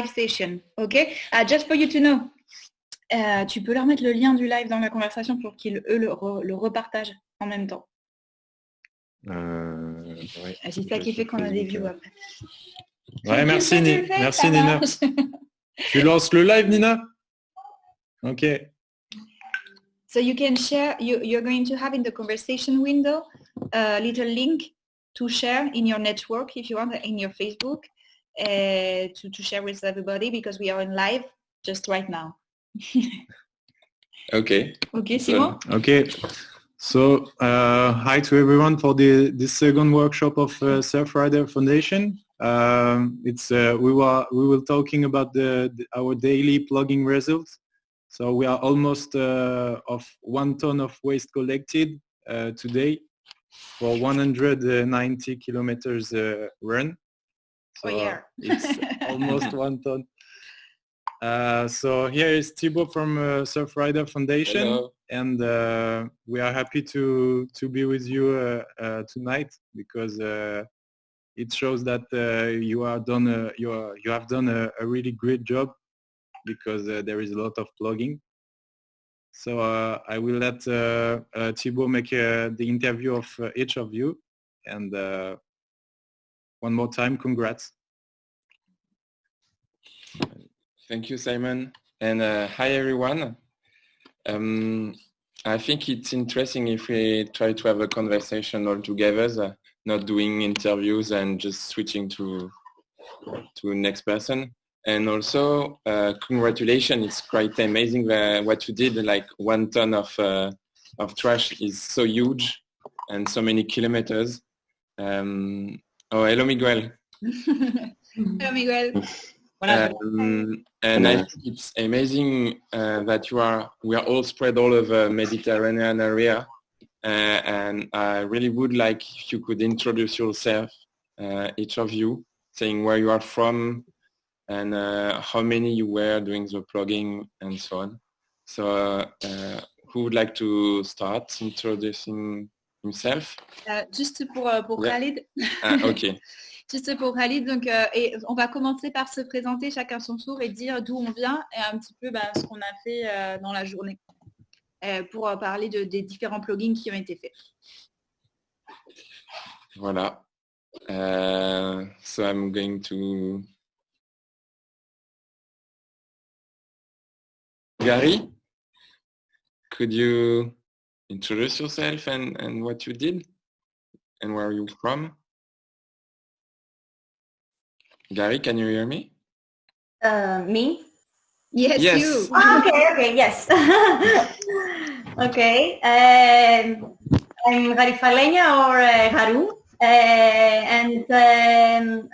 live session, okay? Just for you to know. Tu peux leur mettre le lien du live dans la conversation pour qu'ils, eux, le repartagent en même temps. Ouais. C'est ça qui fait qu'on a des views après. Ouais, merci, merci Nina. Tu lances le live, Nina? Ok. So you can share, you're going to have in the conversation window a little link to share in your network, if you want, in your Facebook, to share with everybody, because we are in live just right now. Okay. Okay, Simon? Okay. So, hi to everyone for this second workshop of Surfrider Foundation. We will talking about our daily plugging results. So we are almost of 1 ton of waste collected today for 190 kilometers run. So it's almost 1 ton. So here is Thibaut from Surfrider Foundation. Hello. And we are happy to be with you tonight, because it shows that you have done a really great job, because there is a lot of plugging. So I will let Thibaut make the interview of each of you, and one more time, congrats. Thank you, Simon, and hi everyone. I think it's interesting if we try to have a conversation all together, not doing interviews and just switching to next person. And also, congratulations! It's quite amazing what you did. Like 1 ton of trash is so huge, and so many kilometers. Oh, hello, Miguel. Hello, Miguel. And I think it's amazing that we are all spread all over Mediterranean area, and I really would like if you could introduce yourself, each of you, saying where you are from and how many you were doing the plugging and so on. So who would like to start introducing himself? Juste pour Khalid. Ok. Juste pour Khalid, donc, et on va commencer par se présenter chacun son tour et dire d'où on vient et un petit peu ce qu'on a fait dans la journée pour parler des différents plugins qui ont été faits. Voilà. So I'm going to... Gary, could you introduce yourself and what you did and where you're from? Gary, can you hear me? Me? Yes, yes. you. Okay, yes. Okay. I'm Garifalenya or Haru, and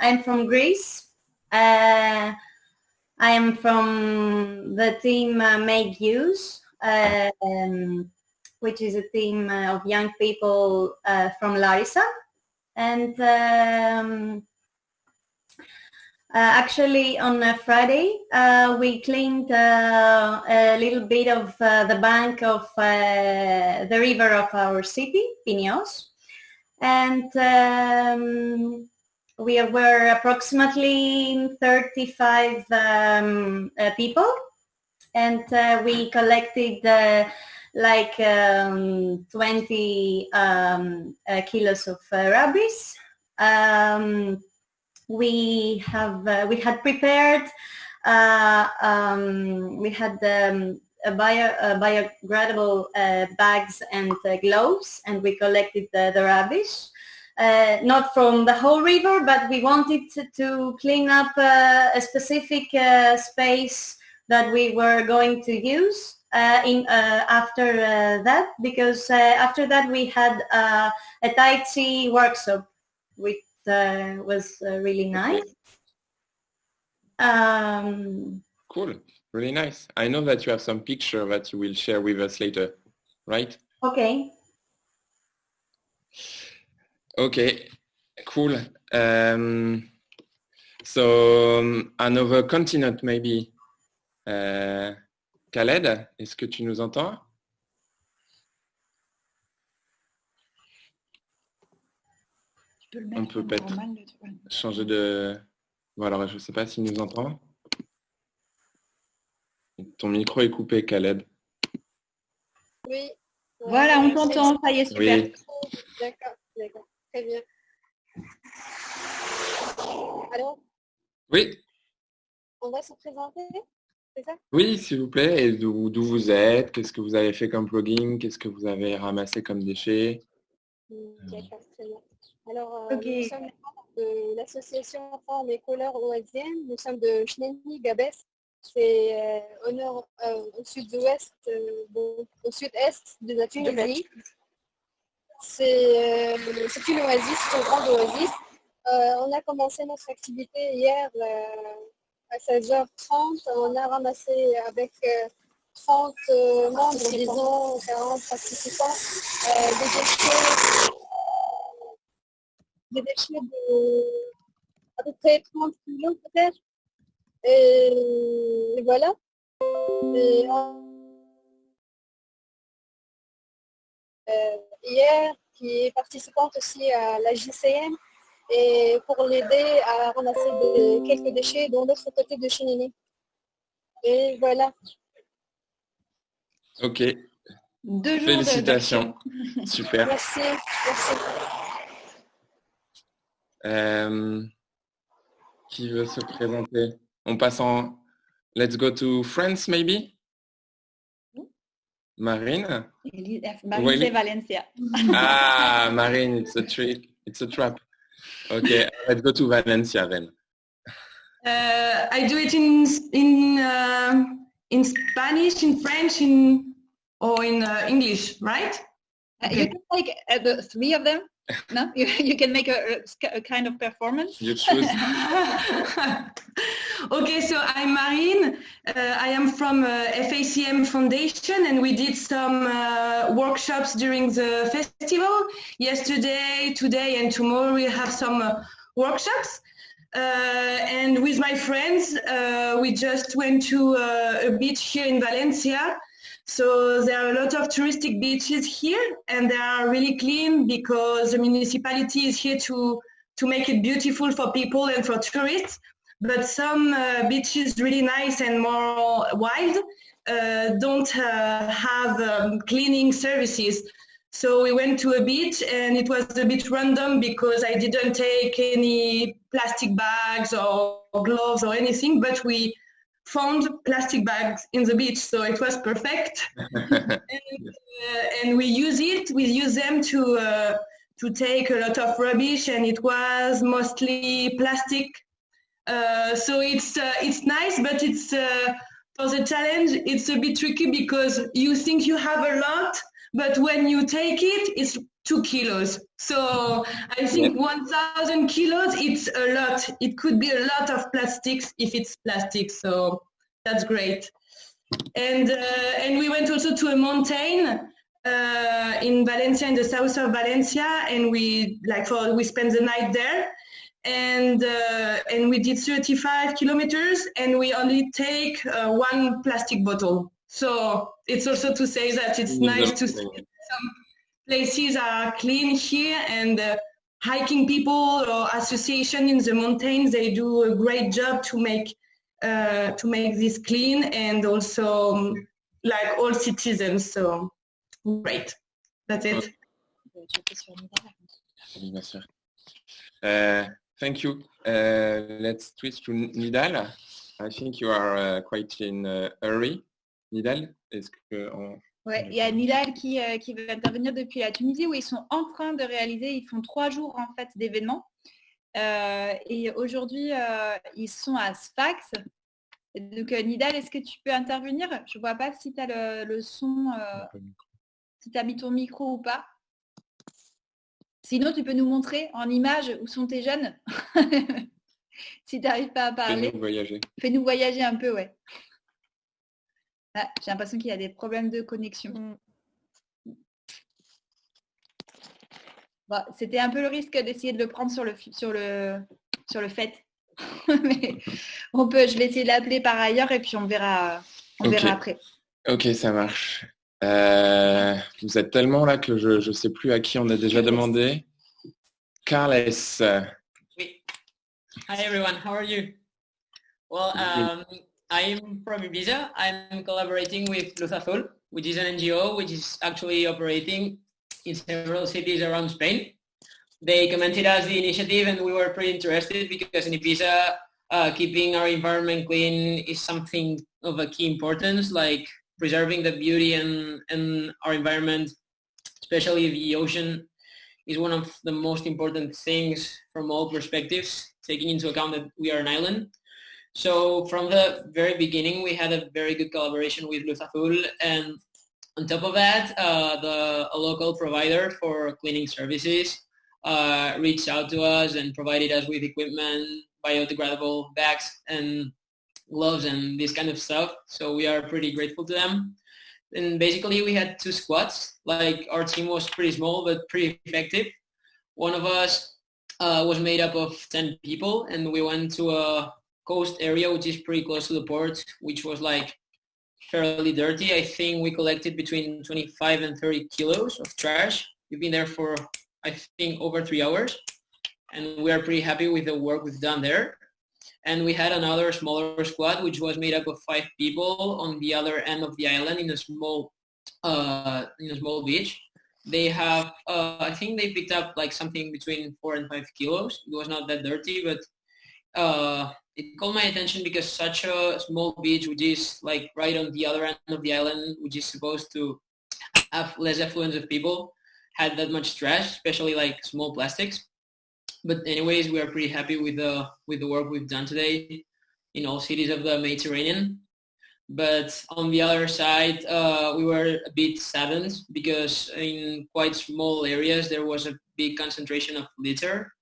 I'm from Greece. I am from the team Make Use, which is a team of young people from Larissa. And actually on Friday, we cleaned a little bit of the bank of the river of our city, Pineos. And we were approximately 35 people, and we collected 20 kilos of rubbish. We had prepared. We had biodegradable bags and gloves, and we collected the rubbish. Not from the whole river, but we wanted to clean up a specific space that we were going to use after that, because after that we had a Tai Chi workshop, which was really nice. Cool, really nice. I know that you have some picture that you will share with us later, right? Okay. Okay, cool. So another continent maybe. Khaled, est-ce que tu nous entends? On peut peut-être changer de... Voilà, je ne sais pas s'il nous entend. Ton micro est coupé, Caleb. Oui. Voilà, on t'entend, ça y est, super. Oui. D'accord, très bien. Alors, Oui, on va se présenter, c'est ça? oui, s'il vous plaît. Et d'où vous êtes? Qu'est-ce que vous avez fait comme plugin? Qu'est-ce que vous avez ramassé comme déchets? D'accord, très bien. Alors, Ok. nous sommes membres de l'association Formes et Couleurs au Ajcm. Nous sommes de Chneni, Gabès. C'est au sud-ouest, au sud-est de la Tunisie. C'est une oasis, c'est une grande oasis. On a commencé notre activité hier à 16h30. On a ramassé avec 30 membres, disons 40 participants, des déchets de à peu près 30 kilos peut-être. Et voilà. Et, hier, qui est participante aussi à la Ajcm, et pour l'aider à ramasser quelques déchets de l'autre côté de Chenini. Et voilà. Ok, 2 jours félicitations. Super. Merci. Qui veut se présenter? On passe en Let's go to France, maybe? Marine? Marine, c'est Valencia. Ah, Marine, it's a trick. It's a trap. Okay, let's go to Valencia then. I do it in Spanish, in French, or in English, right? You can take the 3 of them. No, you can make a kind of performance. You choose. Okay, so I'm Marine. I am from FACM Foundation, and we did some workshops during the festival. Yesterday, today, and tomorrow we have some workshops. And with my friends, we just went to a beach here in Valencia. So there are a lot of touristic beaches here, and they are really clean because the municipality is here to make it beautiful for people and for tourists. But some beaches really nice and more wild don't have cleaning services. So we went to a beach, and it was a bit random because I didn't take any plastic bags or gloves or anything, but we found plastic bags in the beach, so it was perfect. And we use them to take a lot of rubbish, and it was mostly plastic. So it's nice, but it's for the challenge, it's a bit tricky because you think you have a lot, but when you take it, it's 2 kilos. So I think 1,000 kilos, it's a lot. It could be a lot of plastics if it's plastic. So that's great. And we went also to a mountain in Valencia, in the south of Valencia, and we spent the night there. And we did 35 kilometers, and we only take 1 plastic bottle. So it's also to say that it's nice to see some places are clean here, and hiking people or association in the mountains, they do a great job to make this clean, and also like all citizens. So great. That's it. Thank you. Let's switch to Nidal. I think you are quite in a hurry. Nidal, est-ce que Ouais, il y a Nidal qui va intervenir depuis la Tunisie, où ils sont en train de réaliser, ils font 3 jours en fait d'événements. Et aujourd'hui, ils sont à Sfax. Donc Nidal, est-ce que tu peux intervenir? Je ne vois pas si tu as le son, si tu as mis ton micro ou pas. Sinon, tu peux nous montrer en image où sont tes jeunes. Si tu n'arrives pas à parler. Fais-nous voyager. Fais-nous voyager un peu, ouais. Ah, j'ai l'impression qu'il y a des problèmes de connexion. Bon, c'était un peu le risque d'essayer de le prendre sur le fait. Mais je vais essayer de l'appeler par ailleurs et puis on verra après. Ok, ça marche. Vous êtes tellement là que je ne sais plus à qui on a déjà demandé. Carles. Oui. Hi everyone, how are you? Well, I'm from Ibiza. I'm collaborating with Luz Azul, which is an NGO which is actually operating in several cities around Spain. They commented us the initiative and we were pretty interested because in Ibiza, keeping our environment clean is something of a key importance, like preserving the beauty and our environment, especially the ocean, is one of the most important things from all perspectives, taking into account that we are an island. So from the very beginning, we had a very good collaboration with Luz Azul, and on top of that, a local provider for cleaning services reached out to us and provided us with equipment, biodegradable bags and gloves and this kind of stuff. So we are pretty grateful to them. And basically we had 2 squads. Like our team was pretty small but pretty effective. One of us was made up of 10 people, and we went to a coast area which is pretty close to the port, which was like fairly dirty. I think we collected between 25 and 30 kilos of trash. We've been there for, I think, over 3 hours, and we are pretty happy with the work we've done there. And we had another smaller squad which was made up of 5 people on the other end of the island in a small beach. They have, I think they picked up like something between 4 and 5 kilos. It was not that dirty, but it called my attention because such a small beach, which is like right on the other end of the island, which is supposed to have less affluence of people, had that much trash, especially like small plastics. But anyways, we are pretty happy with the work we've done today in all cities of the Mediterranean. But on the other side, we were a bit saddened because in quite small areas there was a big concentration of litter,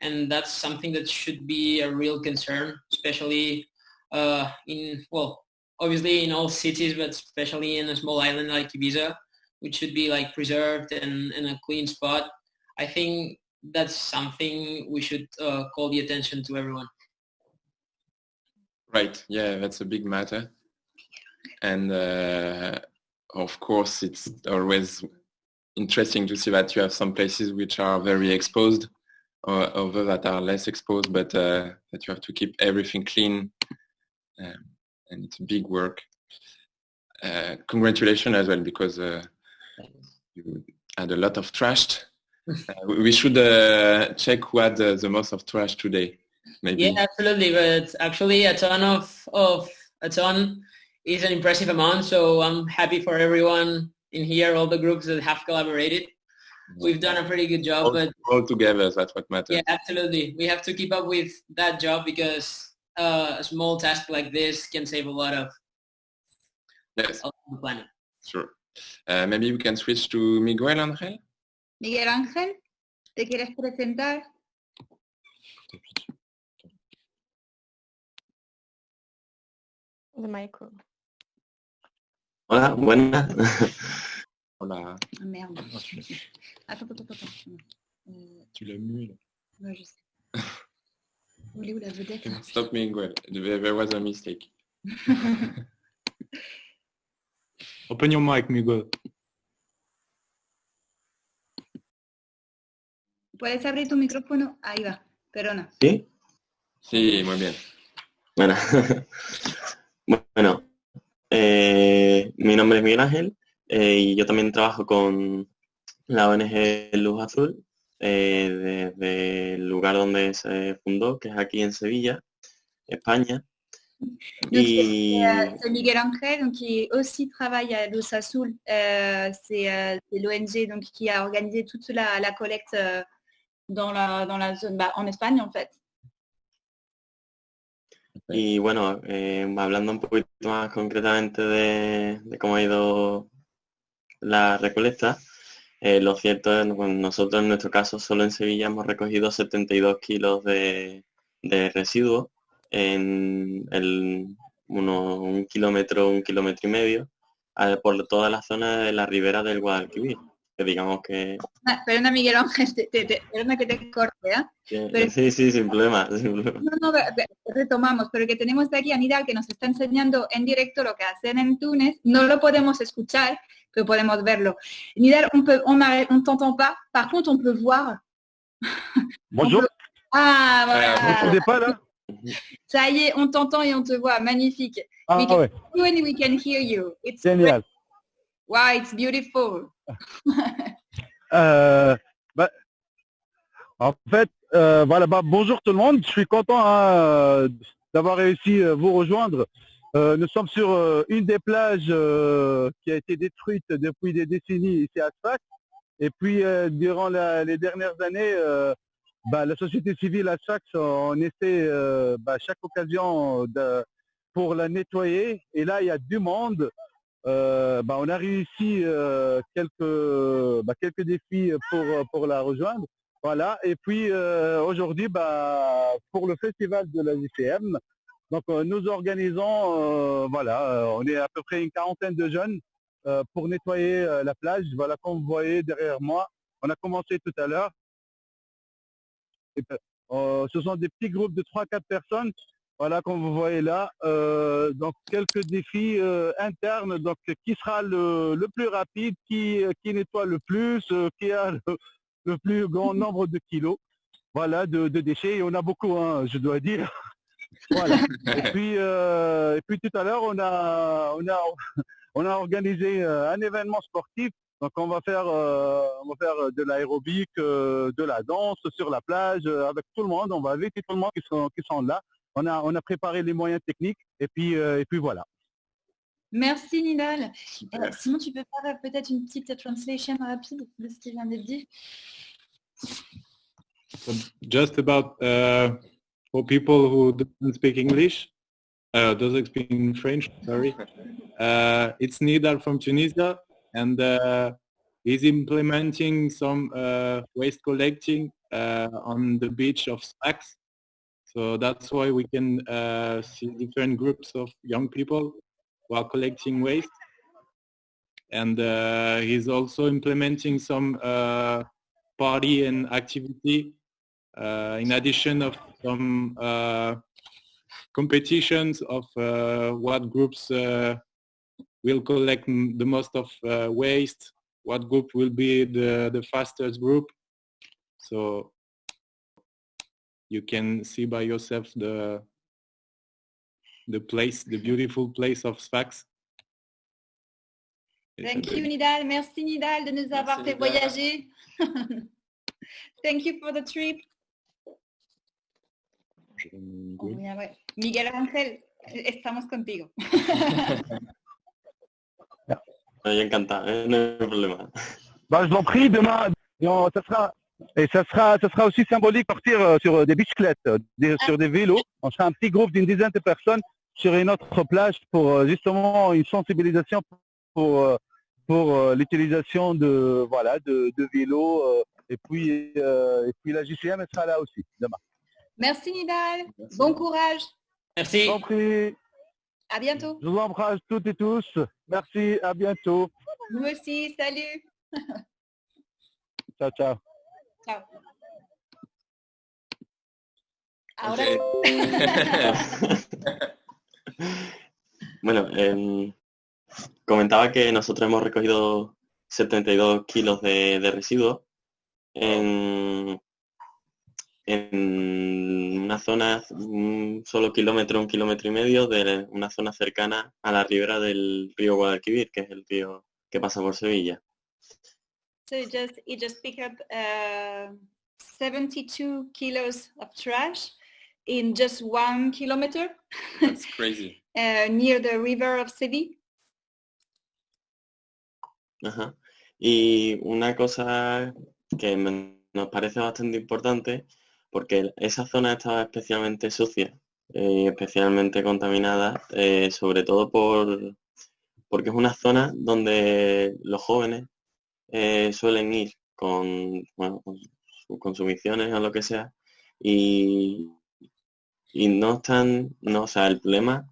and that's something that should be a real concern, especially obviously in all cities, but especially in a small island like Ibiza, which should be like preserved and a clean spot. I think that's something we should call the attention to everyone. Right, yeah, that's a big matter. And of course, it's always interesting to see that you have some places which are very exposed, or others that are less exposed, but that you have to keep everything clean, and it's big work. Congratulations as well, because you had a lot of trash. We should check who had the most of trash today. Maybe. Yeah, absolutely. But actually, a ton is an impressive amount. So I'm happy for everyone in here, all the groups that have collaborated. We've done a pretty good job. But all together, that's what matters. Yeah, absolutely. We have to keep up with that job because a small task like this can save a lot of the planet. Sure. Maybe we can switch to Miguel Ángel. Miguel Ángel, ¿te quieres presentar? The micro. Hola, buenas. Hola. Ah, merde. Attends. Tu l'as mué là. Ouais, je sais. Où est où la vedette? Stop Miguel. There was a mistake. Open your mic, Miguel. ¿Puedes abrir tu micrófono? Ahí va, perdona. ¿Sí? Sí, muy bien. Bueno, mi nombre es Miguel Ángel y yo también trabajo con la ONG Luz Azul desde el lugar donde se fundó, que es aquí en Sevilla, España. C'est Miguel Ángel donc, qui aussi travaille à Luz Azul. C'est l'ONG donc, qui a organisé toute la collecte dans la zone, en Espagne en fait. Y bueno, hablando un poquito más concretamente de cómo ha ido la recolecta, lo cierto es que nosotros en nuestro caso solo en Sevilla hemos recogido 72 kilos de residuos en un kilómetro y medio por toda la zona de la ribera del Guadalquivir, que digamos que... Perdona Miguel Ángel, perdona que te corte, Pero... Sí, sin problema. No, retomamos, pero que tenemos de aquí a Nidal que nos está enseñando en directo lo que hacen en Túnez. No lo podemos escuchar, pero podemos verlo. Nidal, on t'entend pas, par contre on peut voir. Bonjour. Ah, voilà. Vous m'entendez pas là? Ça y est, on t'entend et on te voit. Magnifique. Ah We can ouais, see you and we can hear you. It's génial. great. Wow, it's beautiful. Bah, en fait, voilà, bah, bonjour tout le monde. Je suis content d'avoir réussi à vous rejoindre. Nous sommes sur une des plages qui a été détruite depuis des décennies ici à Sfax. Et puis, durant les dernières années, la société civile à Sfax, on essaie chaque occasion pour la nettoyer. Et là, il y a du monde. On a réussi quelques défis pour la rejoindre. Voilà. Et puis aujourd'hui, pour le festival de la Ajcm, donc nous organisons, on est à peu près une quarantaine de jeunes pour nettoyer la plage. Voilà, comme vous voyez derrière moi, on a commencé tout à l'heure. Ce sont des petits groupes de 3-4 personnes. Voilà, comme vous voyez là, donc quelques défis internes. Donc, qui sera le plus rapide, qui nettoie le plus, qui a le plus grand nombre de kilos, voilà, de déchets. Et on a beaucoup, hein, je dois dire. Voilà. Et puis tout à l'heure, on a organisé un événement sportif. Donc on va faire de l'aérobic, de la danse sur la plage avec tout le monde. On va inviter tout le monde qui sont là. On a préparé les moyens techniques et puis voilà. Merci Nidal. Simon, tu peux faire peut-être une petite translation rapide de ce qu'il vient de dire? So just about for people who don't speak English, doesn't speak French, sorry. It's Nidal from Tunisia, and he's implementing some waste collecting on the beach of Sfax. So that's why we can see different groups of young people who are collecting waste. And he's also implementing some party and activity in addition of some competitions of what groups will collect the most of waste, what group will be the fastest group. So you can see by yourself the place, the beautiful place of Sfax. Thank you Nidal. Merci Nidal de nous avoir fait voyager. Thank you for the trip. Miguel Ángel, estamos contigo. Estoy encantado, no hay problema. Je vous en prie, demain, ça sera aussi symbolique de partir sur des bicyclettes, sur des vélos. On sera un petit groupe d'une dizaine de personnes sur une autre plage pour justement une sensibilisation pour l'utilisation de vélos. Et puis la JCM sera là aussi demain. Merci Nidal. Merci. Bon courage. Merci. Je vous en prie. À bientôt. Je vous embrasse toutes et tous. Merci, à bientôt. Nous aussi, salut. Ciao, ciao. Ciao. Ahora. Bueno, comentaba que nosotros hemos recogido 72 kilos de residuos en una zona, un solo kilómetro, 1,5 kilómetros de una zona cercana a la ribera del río Guadalquivir, que es el río que pasa por Sevilla. So it just picked up 72 kilos of trash in just 1 kilometer. That's crazy. Near the river of Sevilla. Ajá. Y una cosa que nos parece bastante importante, porque esa zona estaba especialmente sucia, especialmente contaminada, sobre todo porque es una zona donde los jóvenes suelen ir con sus consumiciones o lo que sea, y o sea, el problema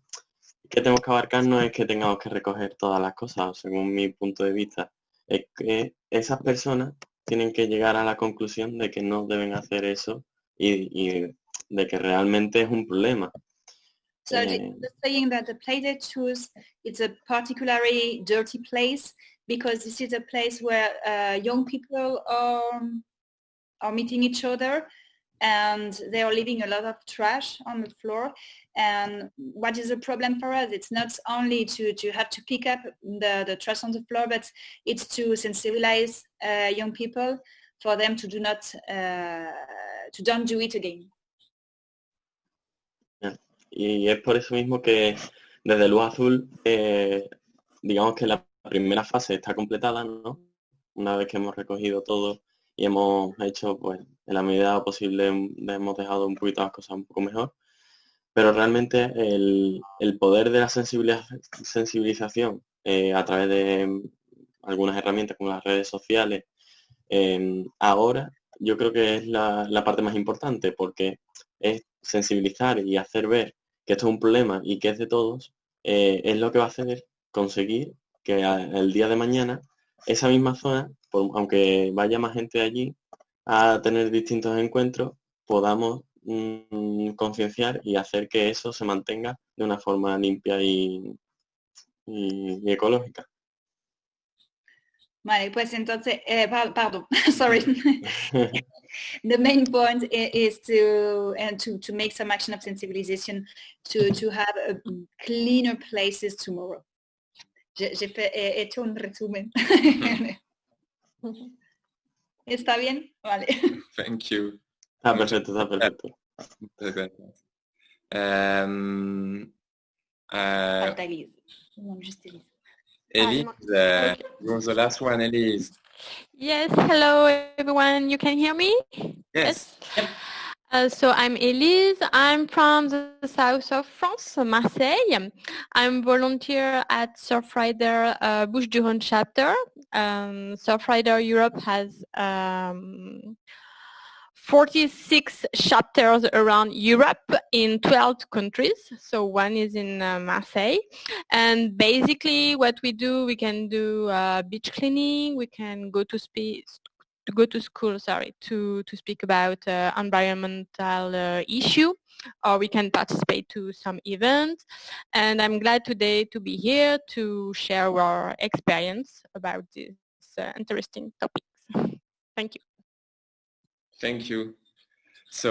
que tenemos que abarcar no es que tengamos que recoger todas las cosas, según mi punto de vista, es que esas personas tienen que llegar a la conclusión de que no deben hacer eso y de que realmente es un problema. So just saying that the place they choose, it's a particularly dirty place because this is a place where young people are meeting each other, and they are leaving a lot of trash on the floor. And what is the problem for us? It's not only to have to pick up the trash on the floor, but it's to sensibilize young people for them to don't do it again. Y es por eso mismo que desde Luz Azul, digamos que la primera fase está completada, ¿no? Una vez que hemos recogido todo y hemos hecho, pues, en la medida posible, hemos dejado un poquito las cosas un poco mejor. Pero realmente el poder de la sensibilización a través de algunas herramientas como las redes sociales, ahora yo creo que es la parte más importante, porque es sensibilizar y hacer ver que esto es un problema y que es de todos, es lo que va a hacer conseguir que el día de mañana esa misma zona, aunque vaya más gente allí a tener distintos encuentros, podamos concienciar y hacer que eso se mantenga de una forma limpia y ecológica. Vale, pues entonces, pardon, sorry. The main point is to make some action of sensibilization to have cleaner places tomorrow. J'ai hecho un resumen. ¿Está bien? Vale. Thank you. Está perfecto, está perfecto. Falta Elise. No, just Elise. Elise, you're the last one, Elise. Yes, hello everyone. You can hear me? Yes. So I'm Elise. I'm from the south of France, Marseille. I'm volunteer at Surfrider Bouches-du-Rhône chapter. Surfrider Europe has 46 chapters around Europe in 12 countries. So one is in Marseille. And basically what we do, we can do beach cleaning. We can go to school, to speak about environmental issue, or we can participate to some events. And I'm glad today to be here to share our experience about these interesting topics. Thank you. Thank you. So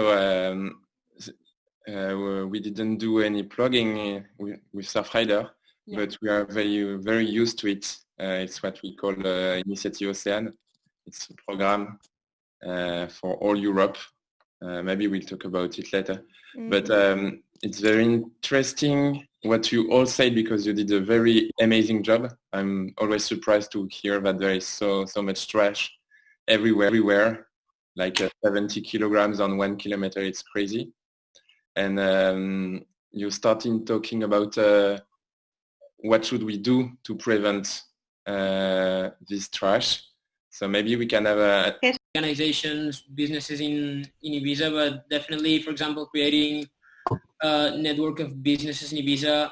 we didn't do any plugging with Surfrider, but we are very, very used to it. It's what we call Initiative Océane. It's a program for all Europe. Maybe we'll talk about it later. But it's very interesting what you all say, because you did a very amazing job. I'm always surprised to hear that there is so much trash everywhere. Like 70 kilograms on 1 kilometer, it's crazy. And you started talking about what should we do to prevent this trash. So maybe we can have organizations, businesses in Ibiza, but definitely, for example, creating a network of businesses in Ibiza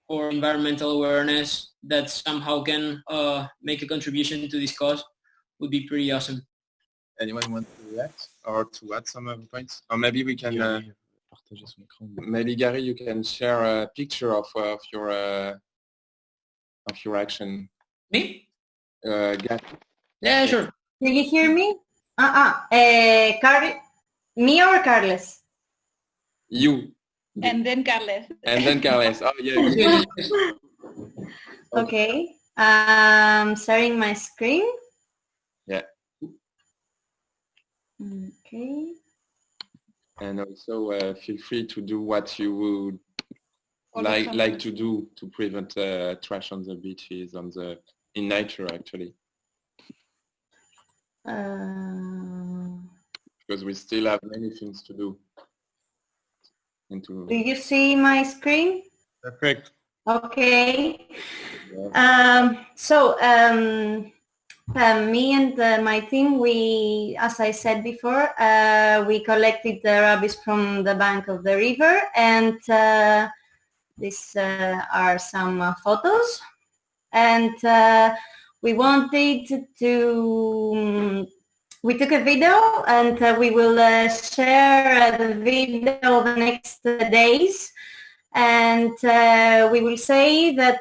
or environmental awareness that somehow can make a contribution to this cause would be pretty awesome. Anyone want to react or to add some points? Or maybe we can, maybe Gary, you can share a picture of your action. Me? Gary. Yeah, sure. Do you hear me? Me or Carles? You. And then Carles. And then Carles. Oh, yeah. Okay. Sharing my screen. Yeah. Okay. And also feel free to do what you would like to do to prevent trash on the beaches, in nature actually. Because we still have many things to do. Do you see my screen? Perfect. Okay. Me and my team, we, as I said before, we collected the rubbish from the bank of the river, and these are some photos. And we wanted to, we took a video, and we will share the video the next days. And we will say that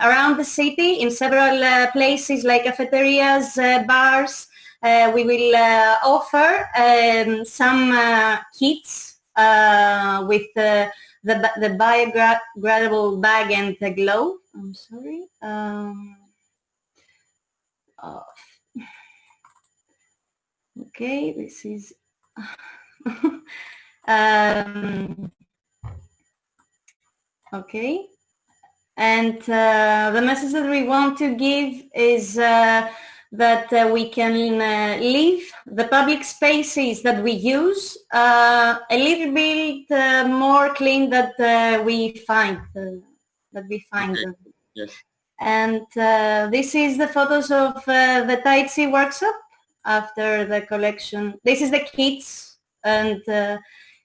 around the city, in several places like cafeterias, bars, we will offer some kits with the biodegradable bag and the glove. I'm sorry. Okay, this is okay. And the message that we want to give is that we can leave the public spaces that we use a little bit more clean that we find. Okay. Yes. And this is the photos of the Tai Chi workshop after the collection. This is the kits, and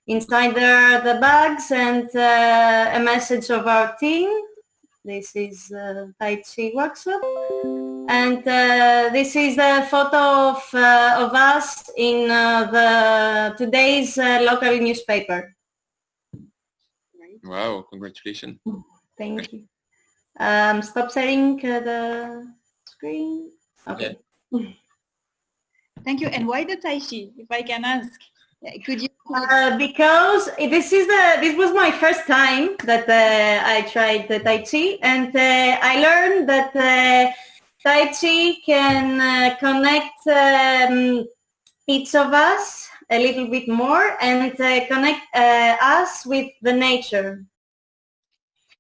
inside there are the bags and a message of our team. This is Tai Chi workshop, and this is the photo of us in today's local newspaper. Wow! Congratulations. Thank you. Stop sharing the screen. Okay. Yeah. Thank you. And why the Tai Chi, if I can ask? Could you? Because this was my first time that I tried the Tai Chi, and I learned that Tai Chi can connect each of us a little bit more and connect us with the nature.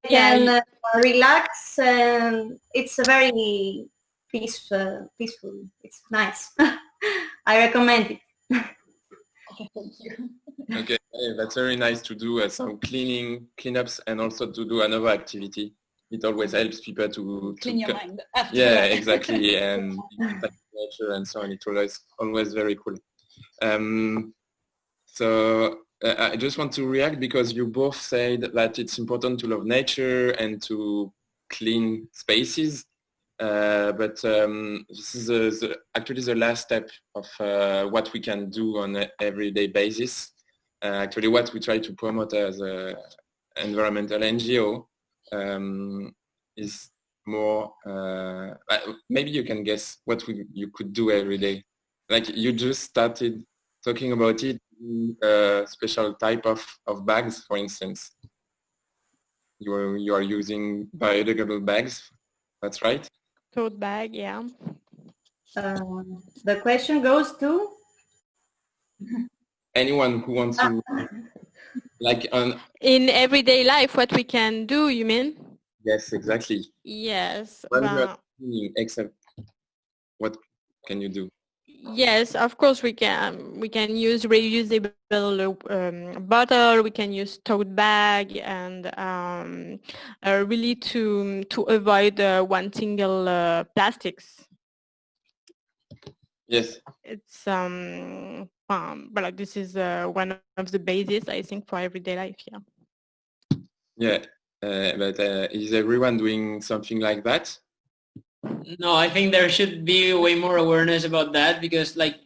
Can relax, and it's a very peaceful. It's nice. I recommend it. Thank you. Okay, that's very nice to do some cleanups, and also to do another activity. It always helps people to Clean your mind. Yeah, exactly, and nature and so on. It's always very cool. So I just want to react because you both said that it's important to love nature and to clean spaces. But this is actually the last step of what we can do on an everyday basis. Actually, what we try to promote as an environmental NGO is more, maybe you can guess what you could do every day. Like you just started talking about it, a special type of bags, for instance. You are using biodegradable bags, that's right? Tote bag, yeah. The question goes to anyone who wants to, like in everyday life, what we can do, you mean? Yes, exactly. Yes. Except what can you do? Yes, of course we can. We can use reusable bottle. We can use tote bag, and really to avoid one single plastics. Yes. It's but this is one of the bases, I think, for everyday life. Yeah. Yeah, but is everyone doing something like that? No, I think there should be way more awareness about that, because like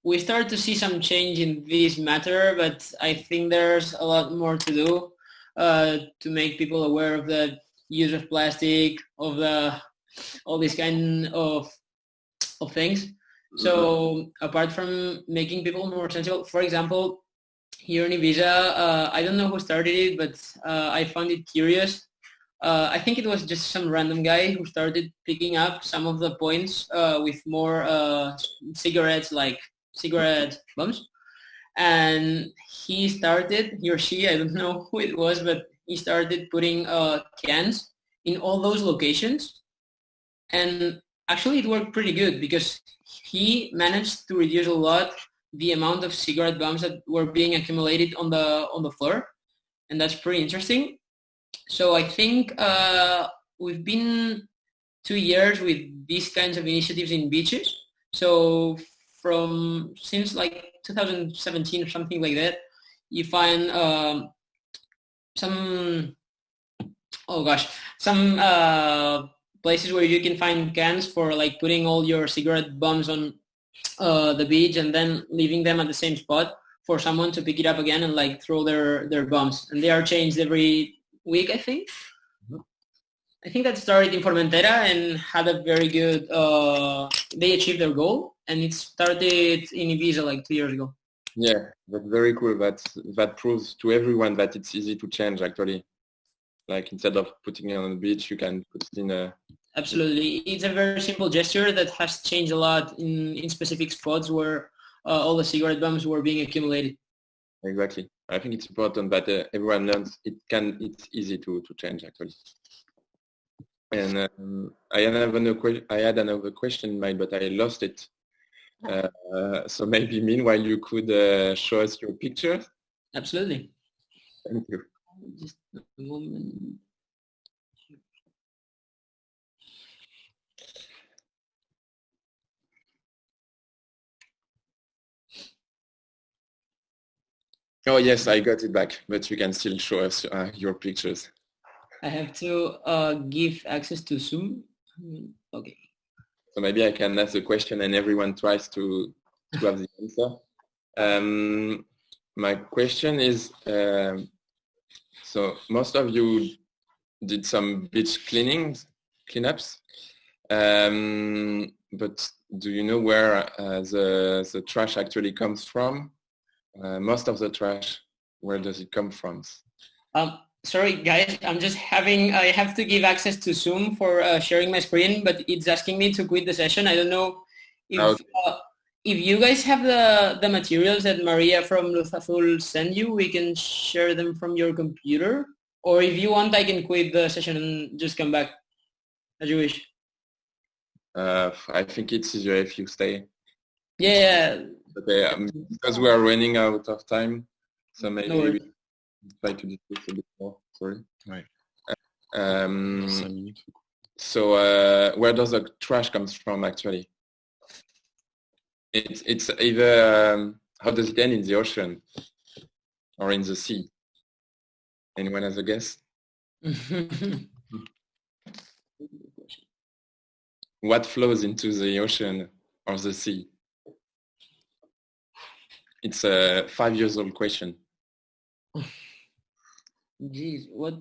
we start to see some change in this matter, but I think there's a lot more to do to make people aware of the use of plastic, of all these kind of things. So apart from making people more sensible, for example, here in Ibiza, I don't know who started it, but I found it curious. I think it was just some random guy who started picking up some of the points with more cigarettes, like cigarette bumps. And he or she, I don't know who it was, but he started putting cans in all those locations. And actually it worked pretty good, because he managed to reduce a lot the amount of cigarette bumps that were being accumulated on the floor. And that's pretty interesting. So I think we've been 2 years with these kinds of initiatives in beaches. So since like 2017 or something like that, you find some places where you can find cans for like putting all your cigarette bumps on the beach, and then leaving them at the same spot for someone to pick it up again and like throw their bumps. And they are changed every week, I think. I think that started in Formentera and had a very good, they achieved their goal. and it started in Ibiza like 2 years ago. Yeah, that's very cool. That proves to everyone that it's easy to change actually. Like instead of putting it on the beach, you can put it in a... Absolutely. It's a very simple gesture that has changed a lot in specific spots where all the cigarette bums were being accumulated. Exactly. I think it's important that everyone learns it's easy to change actually. And I had another question in mind, but I lost it. So maybe meanwhile you could show us your pictures. Absolutely. Thank you. Just a moment. Oh yes, I got it back, but you can still show us your pictures. I have to give access to Zoom. Okay. So maybe I can ask the question and everyone tries to have the answer. My question is, so most of you did some beach cleanups, but do you know where the trash actually comes from? Most of the trash, where does it come from? Sorry guys, I have to give access to Zoom for sharing my screen, but it's asking me to quit the session. I don't know if you guys have the materials that Maria from Luz Azul sent you, we can share them from your computer. Or if you want, I can quit the session and just come back, as you wish. I think it's easier if you stay. Yeah. But, because we are running out of time, so maybe we try to discuss a bit more. Sorry. Right. So where does the trash comes from actually? It's either how does it end in the ocean or in the sea? Anyone has a guess? What flows into the ocean or the sea? It's a 5 years old question. Jeez, what?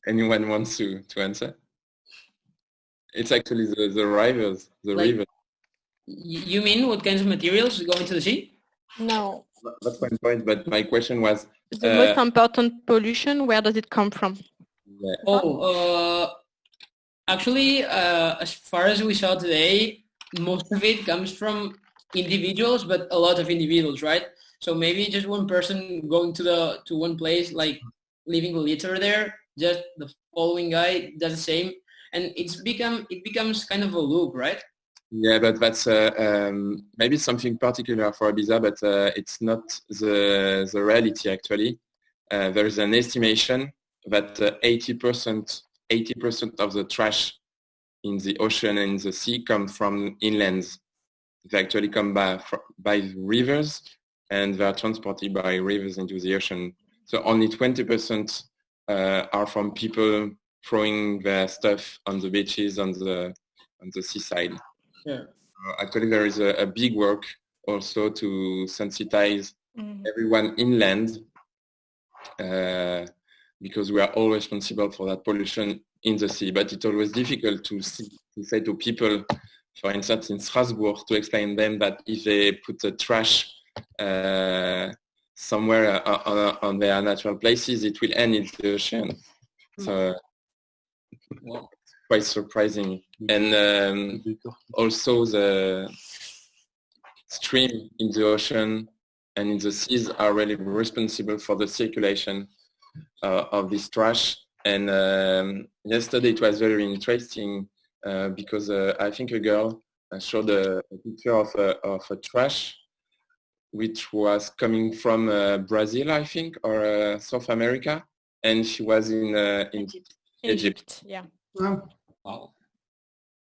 Anyone wants to answer? It's actually the rivers, rivers. You mean what kinds of materials go into the sea? No. That's my point, but my question was... The most important pollution, where does it come from? Yeah. Actually, as far as we saw today, most of it comes from individuals, but a lot of individuals, right? So maybe just one person going to one place, like leaving the litter there, just the following guy does the same, and it becomes kind of a loop, right? Yeah, but that's maybe something particular for Ibiza, but it's not the reality actually. There is an estimation that 80% of the trash in the ocean and in the sea come from inlands. They actually come by rivers, and they are transported by rivers into the ocean. So only 20% are from people throwing their stuff on the beaches, on the seaside. Yeah. Actually, there is a big work also to sensitize everyone inland, because we are all responsible for that pollution in the sea. But it's always difficult to say to people, for instance, in Strasbourg, to explain them that if they put the trash somewhere on their natural places, it will end in the ocean. So quite surprising. And also the stream in the ocean and in the seas are really responsible for the circulation of this trash. And yesterday it was very interesting because I think a girl showed a picture of a trash which was coming from Brazil, I think, or South America, and she was in Egypt. Yeah. Wow.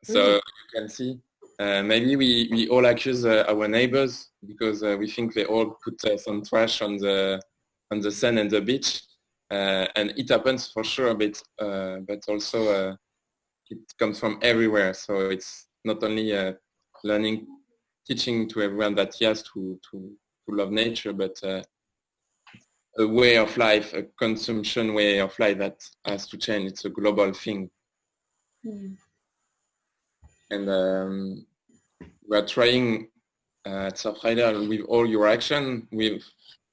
So you can see, maybe we all accuse our neighbors because we think they all put some trash on the sand and the beach, and it happens for sure, but also it comes from everywhere. So it's not only teaching to everyone that he has to love nature, but a way of life, a consumption way of life that has to change. It's a global thing. And we are trying at Surfrider with all your action, with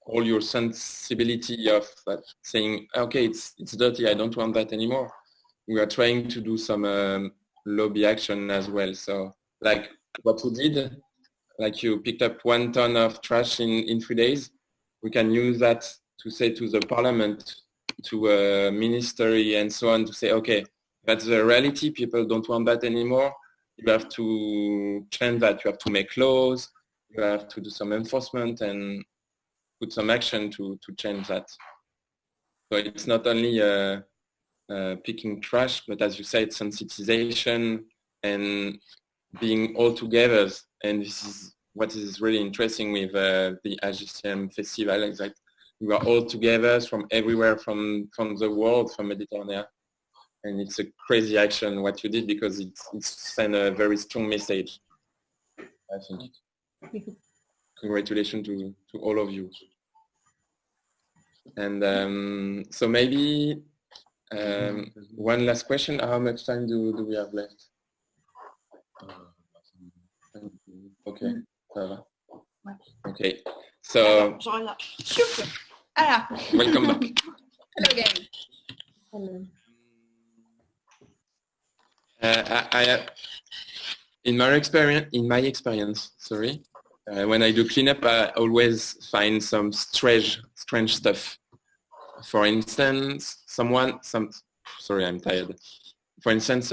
all your sensibility of saying, okay, it's dirty, I don't want that anymore. We are trying to do some lobby action as well. So like what we did, like you picked up 1 ton of trash in 3 days, we can use that to say to the parliament, to a ministry and so on, to say, okay, that's the reality, people don't want that anymore. You have to change that, you have to make laws, you have to do some enforcement and put some action to change that. So it's not only picking trash, but as you said, sensitization and being all together. And this is what is really interesting with the Ajcm festival, is that we are all together from everywhere, from the world, from Mediterranean. And it's a crazy action what you did, because it sent a very strong message, I think. Congratulations to all of you. And so maybe one last question. How much time do we have left? Okay. Okay. So welcome back. Hello again. Hello. I in my experience, sorry, when I do cleanup, I always find some strange stuff. For instance, sorry, I'm tired. For instance,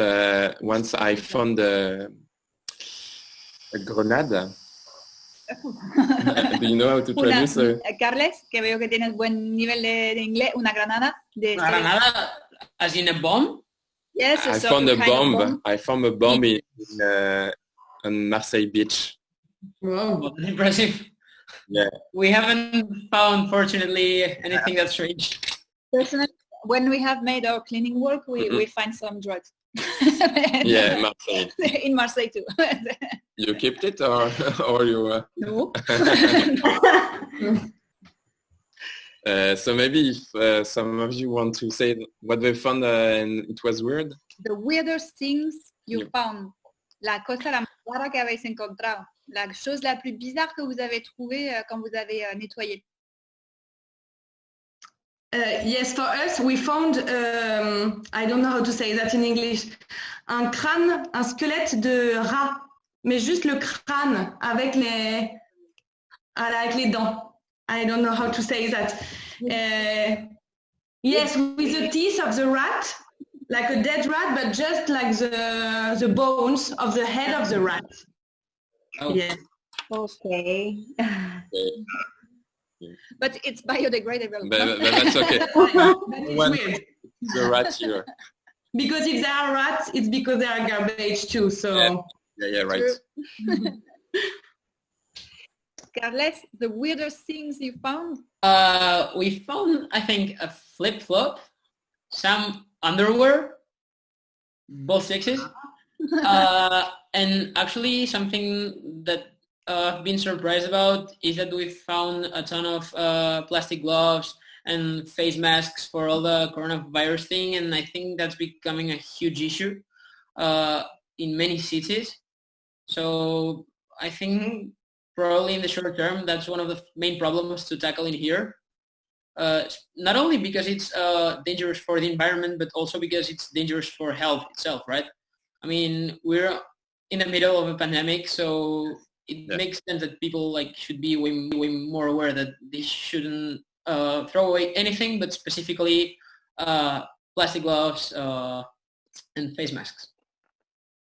once I found a grenade. Do you know how to traduce? Carles, que veo que tienes buen nivel de inglés, una granada. Una granada, as in a bomb? Yes, I found a bomb. I found a bomb on Marseille beach. Wow, that's impressive. Yeah. We haven't found, fortunately, anything that's strange. Personally, when we have made our cleaning work, we find some drugs. Yeah, Marseille. In Marseille too. You kept it or you? No. So maybe if some of you want to say what they found and it was weird. The weirdest things you found. La cosa la más rara que habéis encontrado. La chose la plus bizarre que vous avez trouvée quand vous avez nettoyé. Yes, for us, we found, I don't know how to say that in English, un crâne, un squelette de rat, mais juste le crâne avec les dents. I don't know how to say that. Yes, with the teeth of the rat, like a dead rat, but just like the bones of the head of the rat. Oh. Yeah. Okay. But it's biodegradable. But that's okay. But it's weird. The rat here. Because if there are rats, it's because there are garbage too. So. Yeah, right. Carles, the weirdest things you found? We found, I think, a flip-flop, some underwear, both sexes, and actually something that I've been surprised about is that we found a ton of plastic gloves and face masks for all the coronavirus thing, and I think that's becoming a huge issue in many cities. So I think probably in the short term, that's one of the main problems to tackle in here. Not only because it's dangerous for the environment, but also because it's dangerous for health itself, right? I mean, we're in the middle of a pandemic, so it makes sense that people should be way more aware that they shouldn't throw away anything, but specifically plastic gloves and face masks.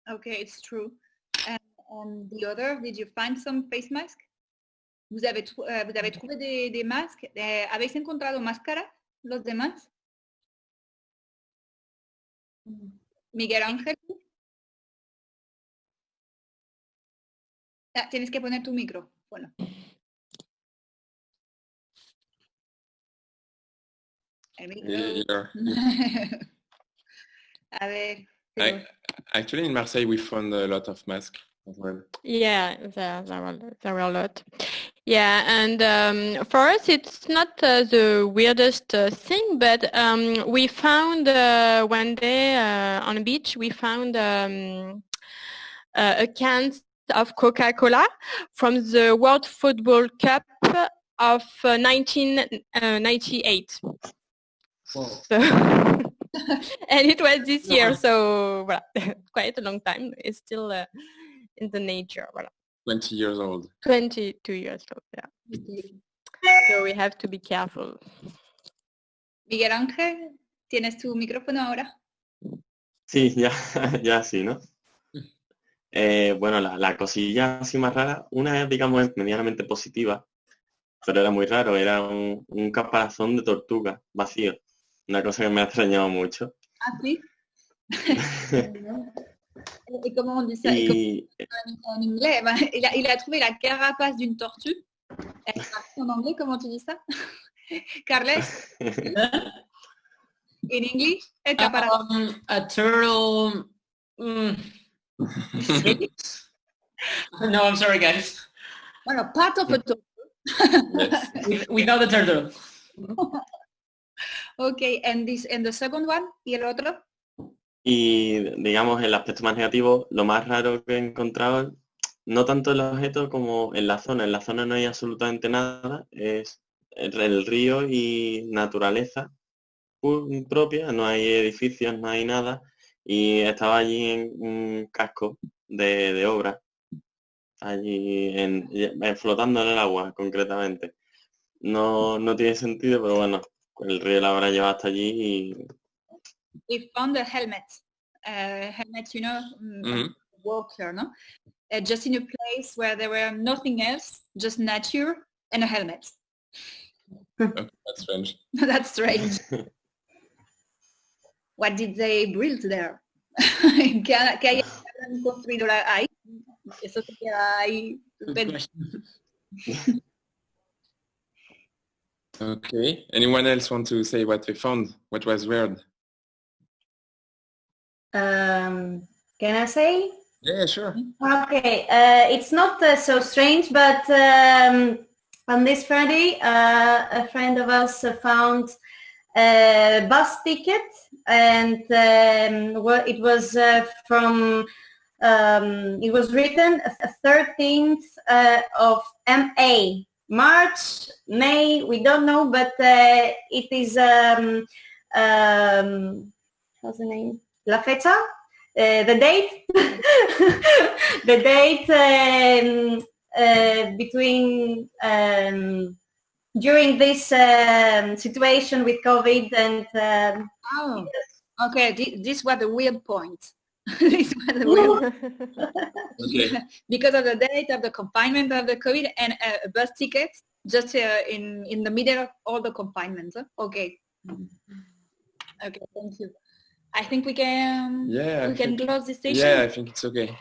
Okay, it's true. And the other, did you find some face mask? Vous avez trouvé des masques? ¿Habéis encontrado máscaras los demás? Miguel Ángel. Tienes que poner tu micro. Bueno. El micro. A ver. Actually, in Marseille, we found a lot of masks as well. Yeah, there were a lot. Yeah, and for us, it's not the weirdest thing, but we found one day on a beach, we found a can of Coca-Cola from the World Football Cup of 1998. Wow. So and it was this year, so voilà, quite a long time. It's still in the nature. Voilà. 20 years old. 22 years old, yeah. So we have to be careful. Miguel Ángel, ¿tienes tu micrófono ahora? Sí, ya, ya sí, ¿no? Bueno, la cosilla así más rara, una es, digamos, medianamente positiva, pero era muy raro, era un caparazón de tortuga vacío, una cosa que me ha extrañado mucho. Ah, sí. Et comment on dit ça Y en anglais? Ben, il a trouvé la carapace d'une tortue. En anglais, comment tu dis ça? Carles? In English? El caparazón. A turtle. No, I'm sorry, guys. Bueno, part of a turtle. Yes. Without the turtle. Okay, and the second one? ¿Y el otro? Y digamos, el aspecto más negativo, lo más raro que he encontrado, no tanto el objeto como en la zona. En la zona no hay absolutamente nada, es el río y naturaleza propia, no hay edificios, no hay nada. Y estaba allí en un casco de obra, allí flotando en el agua concretamente. No tiene sentido, pero bueno, el río la habrá llevado hasta allí y... We found a helmet. Helmet, you know, walker, no? Just in a place where there were nothing else, just nature and a helmet. Okay, that's strange. That's strange. What did they build there? ¿Qué hayan construido ahí? Eso se queda ahí. Good question. Okay. Anyone else want to say what they found? What was weird? Can I say? Yeah, sure. Okay, it's not so strange, but on this Friday, a friend of us found a bus ticket, and it was from, it was written 13th of MA, March, May, we don't know, but it is, what's the name? La fecha? The date? The date between during this situation with COVID and Oh, okay. This was the weird point. This was the weird Okay. because of the date of the confinement of the COVID and a bus ticket just in the middle of all the confinement. Huh? Okay. Okay, thank you. I think we can close this session. Yeah, I think it's okay.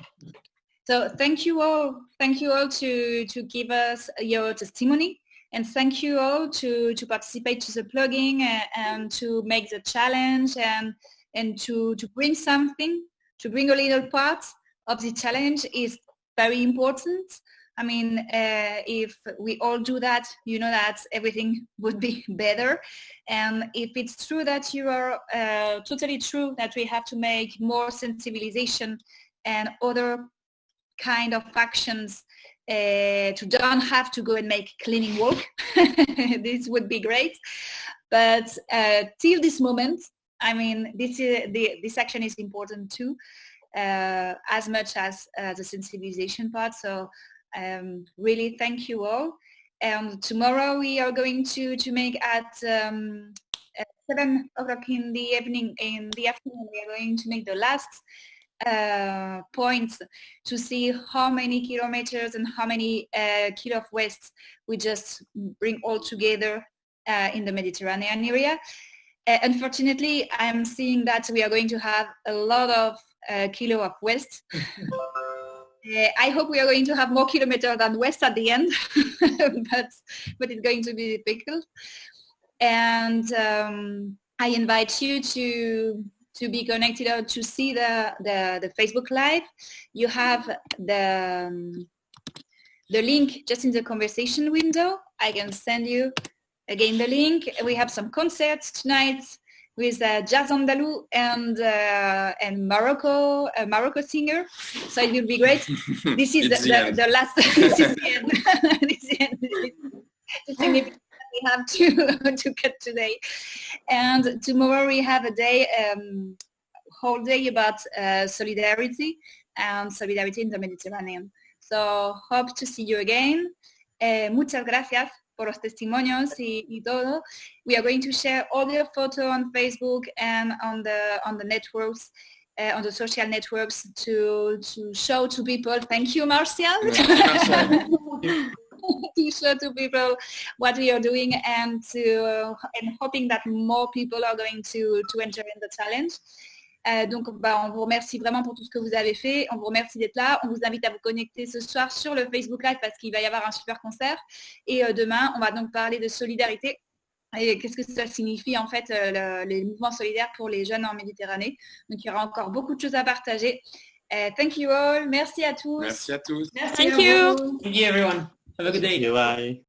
So thank you all to give us your testimony, and thank you all to participate to the plugging and to make the challenge and to bring something, to bring a little part of the challenge is very important. I mean, if we all do that, you know that everything would be better. And if it's true that you are totally true that we have to make more sensibilization and other kind of actions to don't have to go and make cleaning work, this would be great. But till this moment, I mean, this action is important too, as much as the sensibilization part. So really thank you all. Tomorrow we are going to make at 7 o'clock in the afternoon, we are going to make the last points to see how many kilometers and how many kilo of waste we just bring all together in the Mediterranean area. Unfortunately, I'm seeing that we are going to have a lot of kilo of waste. I hope we are going to have more kilometers than waste at the end, but it's going to be difficult. And I invite you to be connected or to see the Facebook Live. You have the link just in the conversation window. I can send you again the link. We have some concerts tonight. with a jazz andalou and Morocco, a Morocco singer. So it will be great. This is the last. This is the end. This is the end. The thing we have to cut today. And tomorrow we have a day, whole day about solidarity and solidarity in the Mediterranean. So hope to see you again. Muchas gracias por los testimonios y todo. We are going to share all the photo on Facebook and on the networks, on the social networks to show to people. Thank you, Marcia. To show to people what we are doing and hoping that more people are going to enter in the challenge. Donc, on vous remercie vraiment pour tout ce que vous avez fait. On vous remercie d'être là. On vous invite à vous connecter ce soir sur le Facebook Live parce qu'il va y avoir un super concert. Et demain, on va donc parler de solidarité. Et qu'est-ce que ça signifie en fait les mouvements solidaires pour les jeunes en Méditerranée. Donc, il y aura encore beaucoup de choses à partager. Thank you all. Merci à tous. Merci à tous. Merci Thank you. Thank you everyone. Have a good day. Bye.